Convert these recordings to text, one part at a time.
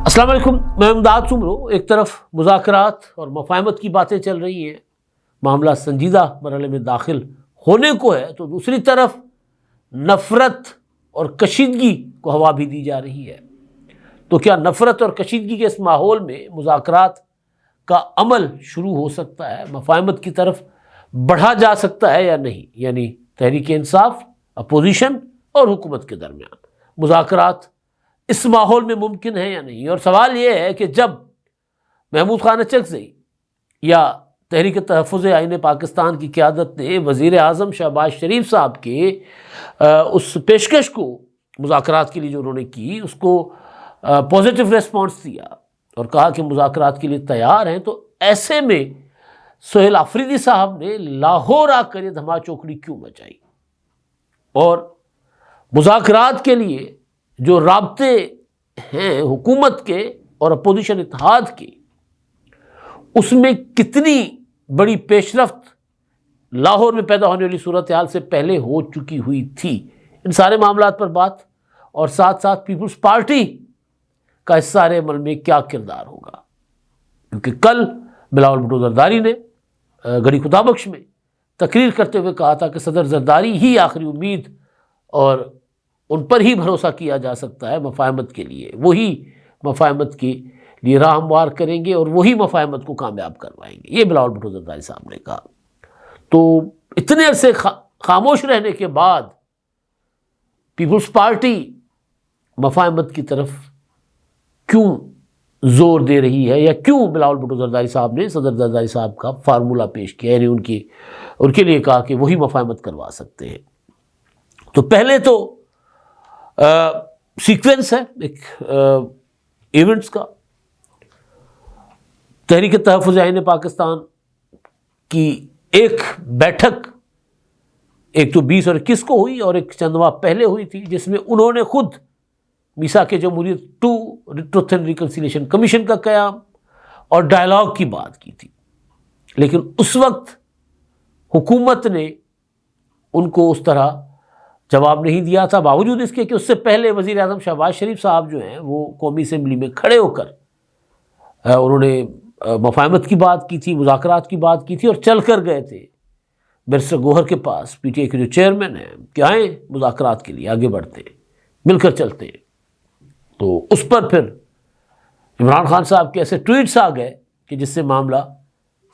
السلام علیکم، میں امداد سمرو۔ ایک طرف مذاکرات اور مفاہمت کی باتیں چل رہی ہیں، معاملہ سنجیدہ مرحلے میں داخل ہونے کو ہے، تو دوسری طرف نفرت اور کشیدگی کو ہوا بھی دی جا رہی ہے۔ تو کیا نفرت اور کشیدگی کے اس ماحول میں مذاکرات کا عمل شروع ہو سکتا ہے، مفاہمت کی طرف بڑھا جا سکتا ہے یا نہیں؟ یعنی تحریک انصاف، اپوزیشن اور حکومت کے درمیان مذاکرات اس ماحول میں ممکن ہے یا نہیں؟ اور سوال یہ ہے کہ جب محمود خان اچکزئی یا تحریک تحفظ آئین پاکستان کی قیادت نے وزیر اعظم شہباز شریف صاحب کے اس پیشکش کو مذاکرات کے لیے جو انہوں نے کی، اس کو پازیٹیو ریسپانس دیا اور کہا کہ مذاکرات کے لیے تیار ہیں، تو ایسے میں سہیل آفریدی صاحب نے لاہور آ کر یہ دھما چوکڑی کیوں مچائی؟ اور مذاکرات کے لیے جو رابطے ہیں حکومت کے اور اپوزیشن اتحاد کے، اس میں کتنی بڑی پیش رفت لاہور میں پیدا ہونے والی صورتحال سے پہلے ہو چکی ہوئی تھی؟ ان سارے معاملات پر بات، اور ساتھ ساتھ پیپلز پارٹی کا اس سارے عمل میں کیا کردار ہوگا، کیونکہ کل بلاول بھٹو زرداری نے گڑھی خدا بخش میں تقریر کرتے ہوئے کہا تھا کہ صدر زرداری ہی آخری امید اور ان پر ہی بھروسہ کیا جا سکتا ہے مفاہمت کے لیے، وہی مفاہمت کے لیے راہ ہموار کریں گے اور وہی مفاہمت کو کامیاب کروائیں گے، یہ بلاول بھٹو زرداری صاحب نے کہا۔ تو اتنے عرصے خاموش رہنے کے بعد پیپلز پارٹی مفاہمت کی طرف کیوں زور دے رہی ہے، یا کیوں بلاول بھٹو زرداری صاحب نے صدر زرداری صاحب کا فارمولہ پیش کیا، یعنی ان کے لیے کہا کہ وہی مفاہمت کروا سکتے ہیں؟ تو پہلے تو سیکوینس ہے ایک ایونٹس کا۔ تحریک تحفظ آئین پاکستان کی ایک بیٹھک ایک تو 20 اور 21 کو ہوئی، اور ایک چند ماہ پہلے ہوئی تھی، جس میں انہوں نے خود میثاق جمہوریت 2 ٹروتھ اینڈ ریکنسیلیشن کمیشن کا قیام اور ڈائلاگ کی بات کی تھی، لیکن اس وقت حکومت نے ان کو اس طرح جواب نہیں دیا تھا، باوجود اس کے کہ اس سے پہلے وزیر اعظم شہباز شریف صاحب جو ہیں وہ قومی اسمبلی میں کھڑے ہو کر انہوں نے مفاہمت کی بات کی تھی، مذاکرات کی بات کی تھی، اور چل کر گئے تھے بیرسٹر گوہر کے پاس، پی ٹی آئی کے جو چیئرمین ہیں، کہ آئیں مذاکرات کے لیے آگے بڑھتے ہیں، مل کر چلتے ہیں۔ تو اس پر پھر عمران خان صاحب کے ایسے ٹویٹس آ گئے کہ جس سے معاملہ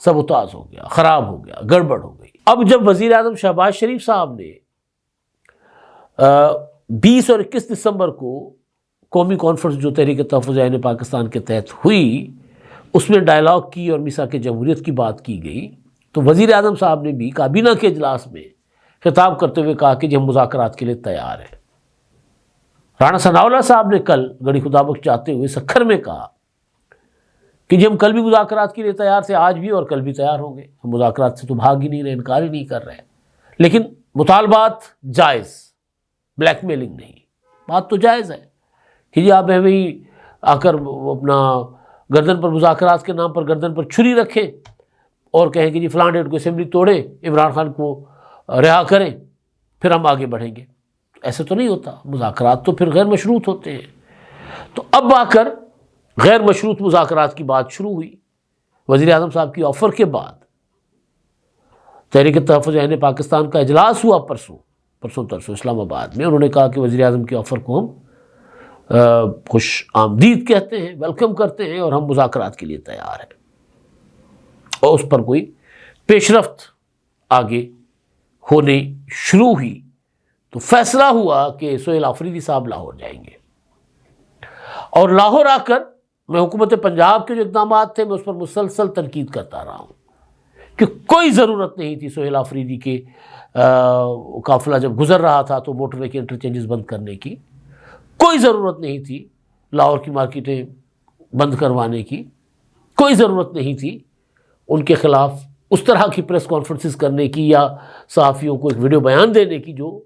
سبوتاژ ہو گیا، خراب ہو گیا، گڑبڑ ہو گئی۔ اب جب وزیر اعظم شہباز شریف صاحب نے 20 اور 21 دسمبر کو قومی کانفرنس جو تحریک تحفظ آئین پاکستان کے تحت ہوئی، اس میں ڈائلاگ کی اور میثاق جمہوریت کی بات کی گئی، تو وزیر اعظم صاحب نے بھی کابینہ کے اجلاس میں خطاب کرتے ہوئے کہا کہ ہم مذاکرات کے لیے تیار ہیں۔ رانا ثناء اللہ صاحب نے کل گڑھی خدا بخش جاتے ہوئے سکھر میں کہا کہ ہم کل بھی مذاکرات کے لیے تیار تھے، آج بھی اور کل بھی تیار ہوں گے، ہم مذاکرات سے تو بھاگ ہی نہیں رہے، انکار ہی نہیں کر رہے، لیکن مطالبات جائز، بلیک میلنگ نہیں۔ بات تو جائز ہے کہ آپ ہمیں آ کر اپنا گردن پر مذاکرات کے نام پر گردن پر چھری رکھیں اور کہیں کہ فلاں ڈیٹ کو اسمبلی توڑیں، عمران خان کو رہا کریں، پھر ہم آگے بڑھیں گے۔ ایسے تو نہیں ہوتا، مذاکرات تو پھر غیر مشروط ہوتے ہیں۔ تو اب آ کر غیر مشروط مذاکرات کی بات شروع ہوئی۔ وزیر اعظم صاحب کی آفر کے بعد تحریک تحفظ آئین پاکستان کا اجلاس ہوا پرسوں ترسوں اسلام آباد میں۔ انہوں نے کہا کہ وزیر اعظم کی آفر کو ہم خوش آمدید کہتے ہیں، ویلکم کرتے ہیں، اور ہم مذاکرات کے لیے تیار ہیں، اور اس پر کوئی پیش رفت آگے ہونے شروع ہوئی۔ تو فیصلہ ہوا کہ سہیل آفریدی صاحب لاہور جائیں گے، اور لاہور آ کر میں حکومت پنجاب کے جو اقدامات تھے میں اس پر مسلسل تنقید کرتا رہا ہوں کہ کوئی ضرورت نہیں تھی سہیل آفریدی کے قافلہ جب گزر رہا تھا تو موٹر وے کے انٹرچینجز بند کرنے کی، کوئی ضرورت نہیں تھی لاہور کی مارکیٹیں بند کروانے کی، کوئی ضرورت نہیں تھی ان کے خلاف اس طرح کی پریس کانفرنسز کرنے کی یا صحافیوں کو ایک ویڈیو بیان دینے کی جو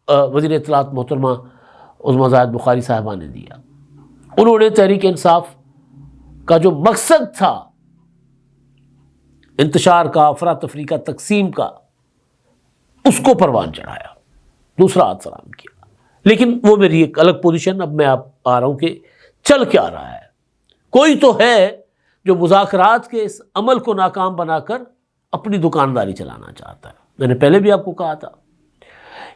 وزیر اطلاعات محترمہ عظمیٰ زاہد بخاری صاحبہ نے دیا۔ انہوں نے تحریک انصاف کا جو مقصد تھا انتشار کا، افراتفری کا، تقسیم کا، اس کو پروان چڑھایا، دوسرا ہاتھ فراہم کیا۔ لیکن وہ میری ایک الگ پوزیشن، اب میں آپ آ رہا ہوں کہ چل کیا رہا ہے۔ کوئی تو ہے جو مذاکرات کے اس عمل کو ناکام بنا کر اپنی دکانداری چلانا چاہتا ہے. میں نے پہلے بھی آپ کو کہا تھا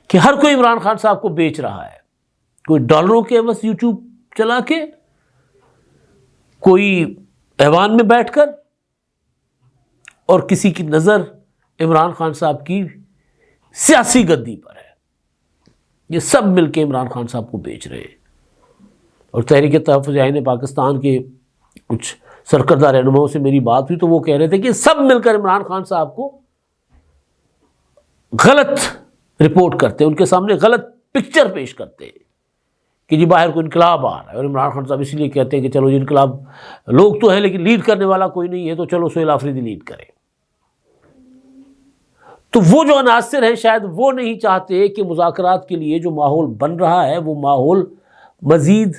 کہ ہر کوئی عمران خان صاحب کو بیچ رہا ہے. کوئی ڈالروں کے بس یوٹیوب چلا کے، کوئی ایوان میں بیٹھ کر، اور کسی کی نظر عمران خان صاحب کی سیاسی گدی پر ہے. یہ سب مل کے عمران خان صاحب کو بیچ رہے ہیں. اور تحریک تحفظ آئین پاکستان کے کچھ سرکردہ رہنماؤں سے میری بات ہوئی تو وہ کہہ رہے تھے کہ سب مل کر عمران خان صاحب کو غلط رپورٹ کرتے ہیں، ان کے سامنے غلط پکچر پیش کرتے ہیں کہ جی باہر کوئی انقلاب آ رہا ہے، اور عمران خان صاحب اس لیے کہتے ہیں کہ چلو جی انقلاب لوگ تو ہیں لیکن لیڈ کرنے والا کوئی نہیں ہے، تو چلو سہیل آفریدی لیڈ کرے. تو وہ جو عناصر ہیں شاید وہ نہیں چاہتے کہ مذاکرات کے لیے جو ماحول بن رہا ہے وہ ماحول مزید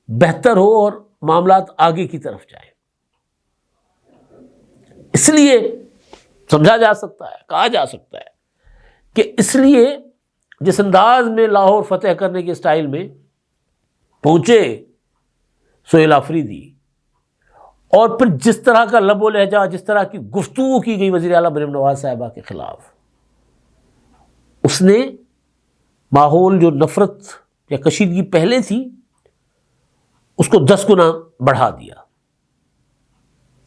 بہتر ہو اور معاملات آگے کی طرف جائیں. اس لیے سمجھا جا سکتا ہے، کہا جا سکتا ہے کہ اس لیے جس انداز میں لاہور فتح کرنے کے سٹائل میں پہنچے سہیل آفریدی، اور پھر جس طرح کا لب و لہجہ، جس طرح کی گفتگو کی گئی وزیر اعلیٰ مریم نواز صاحبہ کے خلاف، اس نے ماحول جو نفرت یا کشیدگی پہلے تھی اس کو 10 گنا بڑھا دیا.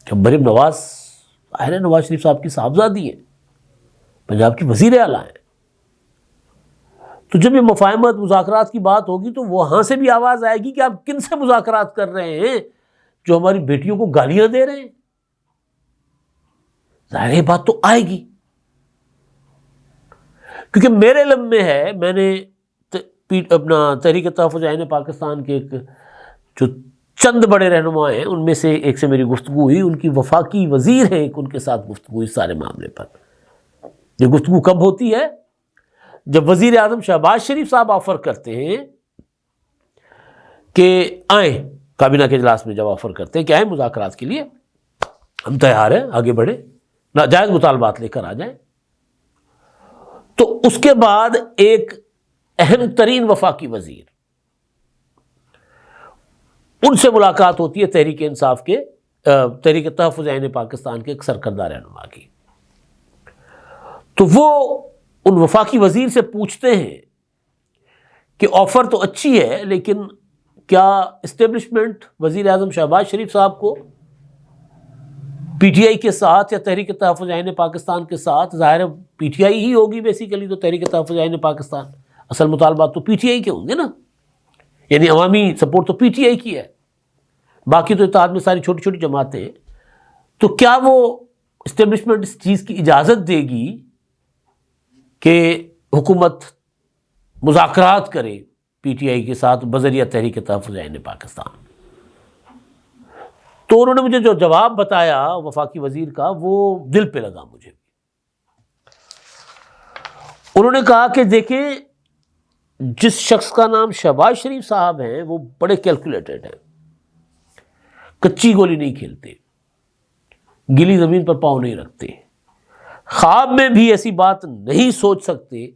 جب مریم نواز نواز شریف صاحب کی صاحبزادی ہے، پنجاب کی وزیر اعلیٰ ہیں، تو جب یہ مفاہمت مذاکرات کی بات ہوگی تو وہاں سے بھی آواز آئے گی کہ آپ کن سے مذاکرات کر رہے ہیں جو ہماری بیٹیوں کو گالیاں دے رہے ہیں. ظاہر ہے بات تو آئے گی، کیونکہ میرے علم میں ہے، میں نے اپنا تحریک تحفظ آئین پاکستان کے ایک جو چند بڑے رہنما ہیں ان میں سے ایک سے میری گفتگو ہوئی، ان کی وفاقی وزیر ہیں، ان کے ساتھ گفتگو اس سارے معاملے پر. یہ گفتگو کب ہوتی ہے؟ جب وزیر اعظم شہباز شریف صاحب آفر کرتے ہیں کہ آئیں، کابینہ کے اجلاس میں جب آفر کرتے ہیں کہ آئیں مذاکرات کے لیے، ہم تیار ہیں، آگے بڑھیں، ناجائز مطالبات لے کر آ جائیں، تو اس کے بعد ایک اہم ترین وفاقی وزیر، ان سے ملاقات ہوتی ہے تحریک انصاف کے، تحریک تحفظ آئین پاکستان کے ایک سرکردہ رہنما کی. تو وہ ان وفاقی وزیر سے پوچھتے ہیں کہ آفر تو اچھی ہے لیکن کیا اسٹیبلشمنٹ وزیر اعظم شہباز شریف صاحب کو پی ٹی آئی کے ساتھ یا تحریک تحفظ آئین پاکستان کے ساتھ، ظاہر پی ٹی آئی ہی ہوگی بیسیکلی، تو تحریک تحفظ آئین پاکستان، اصل مطالبات تو پی ٹی آئی کے ہوں گے نا، یعنی عوامی سپورٹ تو پی ٹی آئی کی ہے، باقی تو اتحاد میں ساری چھوٹی چھوٹی جماعتیں ہیں. تو کیا وہ اسٹیبلشمنٹ اس چیز کی اجازت دے گی کہ حکومت مذاکرات کرے پی ٹی آئی کے ساتھ بذریعہ تحریک تحفظ آئین پاکستان؟ تو انہوں نے مجھے جو جواب بتایا وفاقی وزیر کا وہ دل پہ لگا مجھے. انہوں نے کہا کہ دیکھیں جس شخص کا نام شہباز شریف صاحب ہیں وہ بڑے کیلکولیٹڈ ہیں، کچی گولی نہیں کھیلتے، گلی زمین پر پاؤں نہیں رکھتے، خواب میں بھی ایسی بات نہیں سوچ سکتے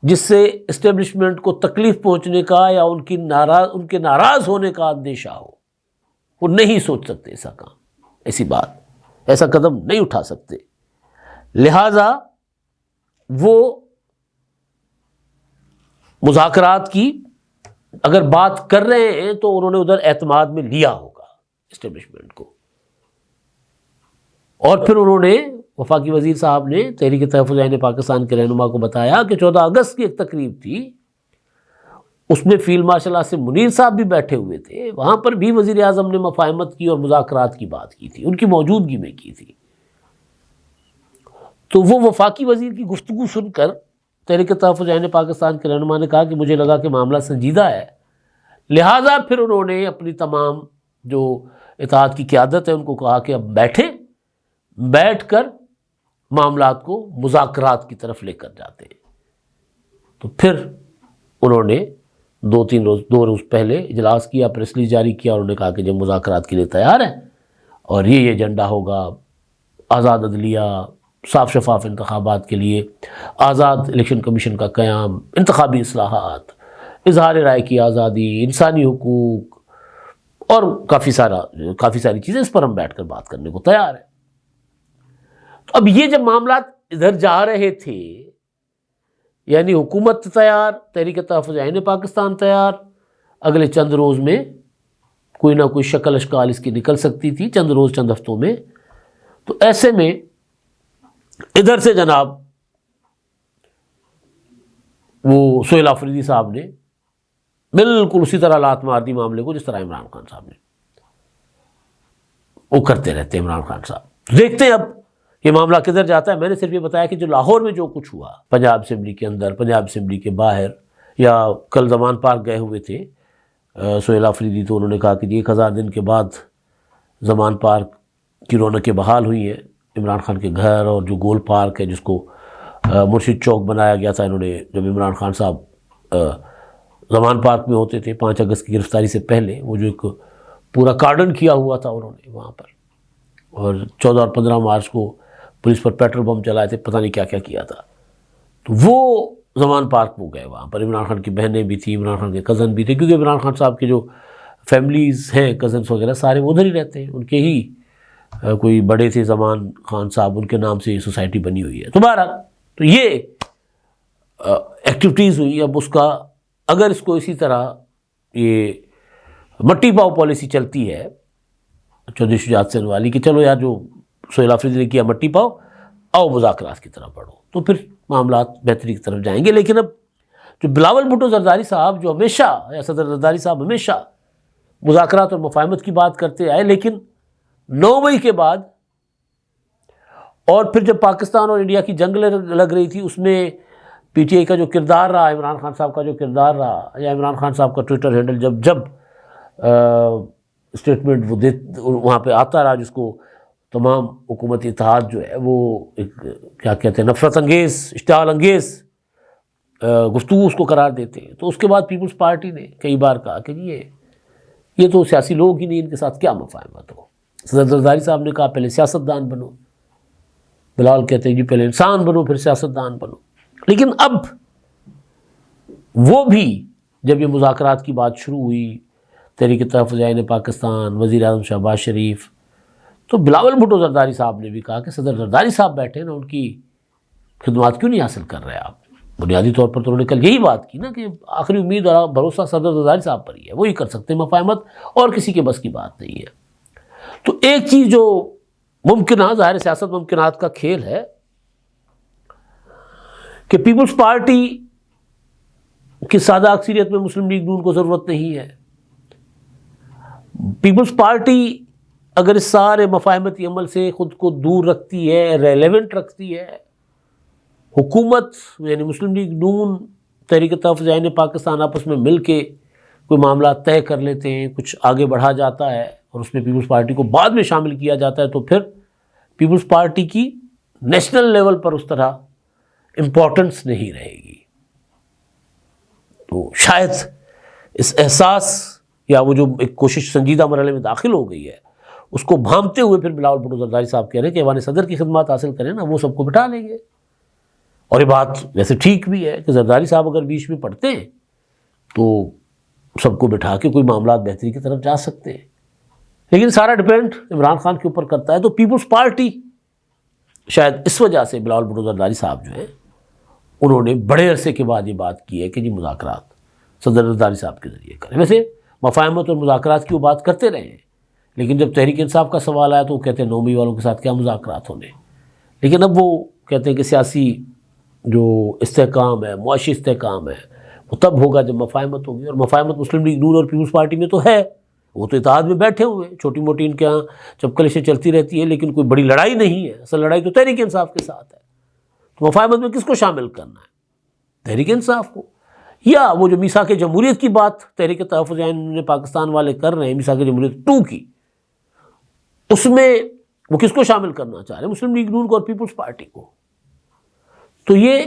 جس سے اسٹیبلشمنٹ کو تکلیف پہنچنے کا یا ان کے ناراض ہونے کا اندیشہ ہو. وہ نہیں سوچ سکتے ایسا کام، ایسی بات، ایسا قدم نہیں اٹھا سکتے. لہذا وہ مذاکرات کی اگر بات کر رہے ہیں تو انہوں نے ادھر اعتماد میں لیا ہوگا اسٹیبلشمنٹ کو. اور پھر انہوں نے وفاقی وزیر صاحب نے تحریک تحفظ آئین پاکستان کے رہنما کو بتایا کہ 14 اگست کی ایک تقریب تھی، اس میں فیلڈ مارشل آصف منیر صاحب بھی بیٹھے ہوئے تھے، وہاں پر بھی وزیر اعظم نے مفاہمت کی اور مذاکرات کی بات کی تھی، ان کی موجودگی میں کی تھی. تو وہ وفاقی وزیر کی گفتگو سن کر تحریک تحفظ آئین پاکستان کے رہنما نے کہا کہ مجھے لگا کہ معاملہ سنجیدہ ہے، لہٰذا پھر انہوں نے اپنی تمام جو اتحاد کی قیادت ہے ان کو کہا کہ اب بیٹھیں، بیٹھ کر معاملات کو مذاکرات کی طرف لے کر جاتے ہیں. تو پھر انہوں نے دو روز پہلے اجلاس کیا، پریس ریلیز جاری کیا، اور انہوں نے کہا کہ جب مذاکرات کے لیے تیار ہے اور یہ ایجنڈا ہوگا، آزاد عدلیہ، صاف شفاف انتخابات کے لیے آزاد الیکشن کمیشن کا قیام، انتخابی اصلاحات، اظہار رائے کی آزادی، انسانی حقوق اور کافی ساری چیزیں اس پر ہم بیٹھ کر بات کرنے کو تیار ہیں۔ تو اب یہ جب معاملات ادھر جا رہے تھے، یعنی حکومت تیار، تحریک تحفظ عین پاکستان تیار، اگلے چند روز میں کوئی نہ کوئی شکل اشکال اس کی نکل سکتی تھی، چند روز چند ہفتوں میں۔ تو ایسے میں ادھر سے جناب وہ سہیل آفریدی صاحب نے بالکل اسی طرح لات مار دی معاملے کو جس طرح عمران خان صاحب نے، وہ کرتے رہتے ہیں عمران خان صاحب۔ دیکھتے ہیں اب یہ معاملہ کدھر جاتا ہے۔ میں نے صرف یہ بتایا کہ جو لاہور میں جو کچھ ہوا، پنجاب اسمبلی کے اندر، پنجاب اسمبلی کے باہر، یا کل زمان پارک گئے ہوئے تھے سہیل آفریدی، تو انہوں نے کہا کہ 1000 دن کے بعد زمان پارک کی رونقیں بحال ہوئی ہیں۔ عمران خان کے گھر اور جو گول پارک ہے جس کو مرشد چوک بنایا گیا تھا، انہوں نے جب عمران خان صاحب زمان پارک میں ہوتے تھے 5 اگست کی گرفتاری سے پہلے، وہ جو ایک پورا کارڈن کیا ہوا تھا انہوں نے وہاں پر، اور 14 اور 15 مارچ کو پولیس پر پیٹرول بم چلائے تھے، پتہ نہیں کیا کیا کیا تھا۔ تو وہ زمان پارک میں گئے، وہاں پر عمران خان کی بہنیں بھی تھیں، عمران خان کے کزن بھی تھے، کیونکہ عمران خان صاحب کے جو فیملیز ہیں، کزنس وغیرہ سارے وہ ادھر ہی رہتے ہیں، ان کے ہی کوئی بڑے تھے زمان خان صاحب، ان کے نام سے یہ سوسائٹی بنی ہوئی ہے۔ تو بہرحال تو یہ ایکٹیویٹیز ہوئی۔ اب اس کا اگر اس کو اسی طرح یہ مٹی پاؤ پالیسی چلتی ہے چودھری شجاعت حسین والی کہ چلو یار جو سہیل آفریدی نے کیا مٹی پاؤ، آؤ مذاکرات کی طرف بڑھو، تو پھر معاملات بہتری کی طرف جائیں گے۔ لیکن اب جو بلاول بھٹو زرداری صاحب جو ہمیشہ، یا صدر زرداری صاحب ہمیشہ مذاکرات اور مفاہمت کی بات کرتے آئے، لیکن 9 مئی کے بعد اور پھر جب پاکستان اور انڈیا کی جنگ لگ رہی تھی، اس میں پی ٹی آئی کا جو کردار رہا، عمران خان صاحب کا جو کردار رہا، یا عمران خان صاحب کا ٹویٹر ہینڈل جب اسٹیٹمنٹ وہ وہاں پہ آتا رہا، جس کو تمام حکومتی اتحاد جو ہے وہ ایک کیا کہتے ہیں نفرت انگیز، اشتعال انگیز گفتگو اس کو قرار دیتے ہیں، تو اس کے بعد پیپلز پارٹی نے کئی بار کہا کہ یہ تو سیاسی لوگ ہی نہیں، ان کے ساتھ کیا مفاہمت ہو۔ صدر زرداری صاحب نے کہا پہلے سیاستدان بنو، بلال کہتے ہیں جی پہلے انسان بنو پھر سیاستدان بنو۔ لیکن اب وہ بھی جب یہ مذاکرات کی بات شروع ہوئی، تحریک تحفظ عین پاکستان، وزیر اعظم شہباز شریف، تو بلاول بھٹو زرداری صاحب نے بھی کہا کہ صدر زرداری صاحب بیٹھے نا، ان کی خدمات کیوں نہیں حاصل کر رہے آپ؟ بنیادی طور پر تو انہوں نے کل یہی بات کی نا کہ آخری امید اور بھروسہ صدر زرداری صاحب پر ہی ہے، وہی کر سکتے ہیں مفاہمت، اور کسی کے بس کی بات نہیں ہے۔ تو ایک چیز جو ممکنہ، ظاہر سیاست ممکنات کا کھیل ہے، کہ پیپلز پارٹی کی سادہ اکثریت میں مسلم لیگ نون کو ضرورت نہیں ہے۔ پیپلز پارٹی اگر اس سارے مفاہمتی عمل سے خود کو دور رکھتی ہے، ریلیونٹ رکھتی ہے، حکومت یعنی مسلم لیگ نون، تحریک تحفظ عین پاکستان آپس میں مل کے کوئی معاملات طے کر لیتے ہیں، کچھ آگے بڑھا جاتا ہے، اور اس میں پیپلز پارٹی کو بعد میں شامل کیا جاتا ہے، تو پھر پیپلز پارٹی کی نیشنل لیول پر اس طرح امپورٹنس نہیں رہے گی۔ تو شاید اس احساس یا وہ جو ایک کوشش سنجیدہ مرحلے میں داخل ہو گئی ہے، اس کو بھانپتے ہوئے پھر بلاول بھٹو زرداری صاحب کہہ رہے ہیں کہ ایوان صدر کی خدمات حاصل کریں نا، وہ سب کو بٹھا لیں گے۔ اور یہ بات ویسے ٹھیک بھی ہے کہ زرداری صاحب اگر بیچ میں پڑھتے ہیں تو سب کو بٹھا کے کوئی معاملات بہتری کی طرف جا سکتے ہیں، لیکن سارا ڈیپینڈ عمران خان کے اوپر کرتا ہے۔ تو پیپلز پارٹی شاید اس وجہ سے بلاول بھٹو زرداری صاحب جو ہیں انہوں نے بڑے عرصے کے بعد یہ بات کی ہے کہ جی مذاکرات صدر زرداری صاحب کے ذریعے کریں۔ ویسے مفاہمت اور مذاکرات کی وہ بات کرتے رہے ہیں، لیکن جب تحریک انصاف کا سوال آیا تو وہ کہتے ہیں 9 مئی والوں کے ساتھ کیا مذاکرات ہونے، لیکن اب وہ کہتے ہیں کہ سیاسی جو استحکام ہے، معاشی استحکام ہے، وہ تب ہوگا جب مفاہمت ہوگی، اور مفاہمت مسلم لیگ نون اور پیپلز پارٹی میں تو ہے، وہ تو اتحاد میں بیٹھے ہوئے ہیں، چھوٹی موٹی ان کے یہاں چپکلشیں چلتی رہتی ہیں، لیکن کوئی بڑی لڑائی نہیں ہے۔ اصل لڑائی تو تحریک انصاف کے ساتھ ہے۔ تو مفاہمت میں کس کو شامل کرنا ہے؟ تحریک انصاف کو، یا وہ جو میثاق جمہوریت کی بات تحریک تحفظ عین پاکستان والے کر رہے ہیں، میثاق جمہوریت 2 کی، اس میں وہ کس کو شامل کرنا چاہ رہے ہیں؟ مسلم لیگ نون کو اور پیپلز پارٹی کو۔ تو یہ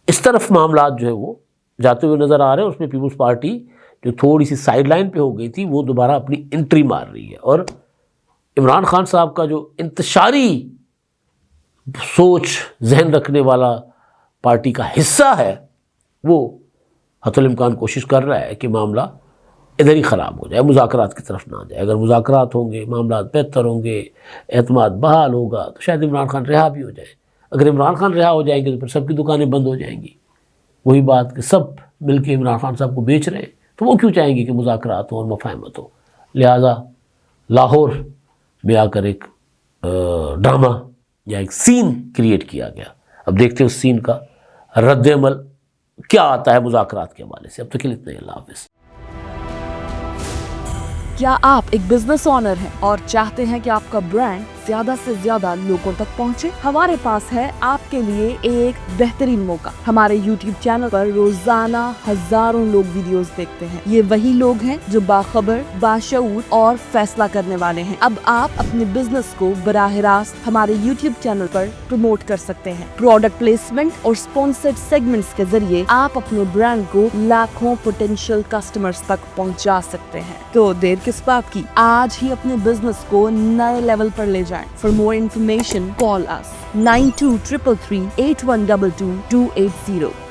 اس طرف معاملات جو ہے وہ جاتے ہوئے نظر آ رہے ہیں، اس میں پیپلز پارٹی جو تھوڑی سی سائیڈ لائن پہ ہو گئی تھی وہ دوبارہ اپنی انٹری مار رہی ہے، اور عمران خان صاحب کا جو انتشاری سوچ ذہن رکھنے والا پارٹی کا حصہ ہے، وہ حتی الامکان کوشش کر رہا ہے کہ معاملہ ادھر ہی خراب ہو جائے، مذاکرات کی طرف نہ جائے. اگر مذاکرات ہوں گے، معاملات بہتر ہوں گے، اعتماد بحال ہوگا تو شاید عمران خان رہا بھی ہو جائے. اگر عمران خان رہا ہو جائیں گے تو پھر سب کی دکانیں بند ہو جائیں گی. وہی بات کہ سب مل کے عمران خان صاحب کو بیچ رہے ہیں، تو وہ کیوں چاہیں گے کہ مذاکرات ہوں اور مفاہمت ہو. لہٰذا لاہور میں آ کر ایک ڈرامہ یا ایک سین کریٹ کیا گیا. اب دیکھتے ہیں اس سین کا رد عمل کیا آتا ہے مذاکرات کے حوالے سے. اب تک کے لیے اتنا ہی. اللہ حافظ. کیا آپ ایک بزنس اونر ہیں اور چاہتے ہیں کہ آپ کا برانڈ زیادہ سے زیادہ لوگوں تک پہنچے؟ ہمارے پاس ہے آپ کے لیے ایک بہترین موقع. ہمارے یوٹیوب چینل پر روزانہ ہزاروں لوگ ویڈیوز دیکھتے ہیں. یہ وہی لوگ ہیں جو باخبر، باشعور اور فیصلہ کرنے والے ہیں. اب آپ اپنے بزنس کو براہ راست ہمارے یوٹیوب چینل پر پروموٹ کر سکتے ہیں. پروڈکٹ پلیسمنٹ اور اسپانسرڈ سیگمنٹس کے ذریعے آپ اپنے برانڈ کو لاکھوں پوٹینشیل کسٹمرز تک پہنچا سکتے ہیں. تو دیر کس بات کی، آج ہی اپنے بزنس کو نئے لیول پر لے جائیں. For more information, call us 923338122280.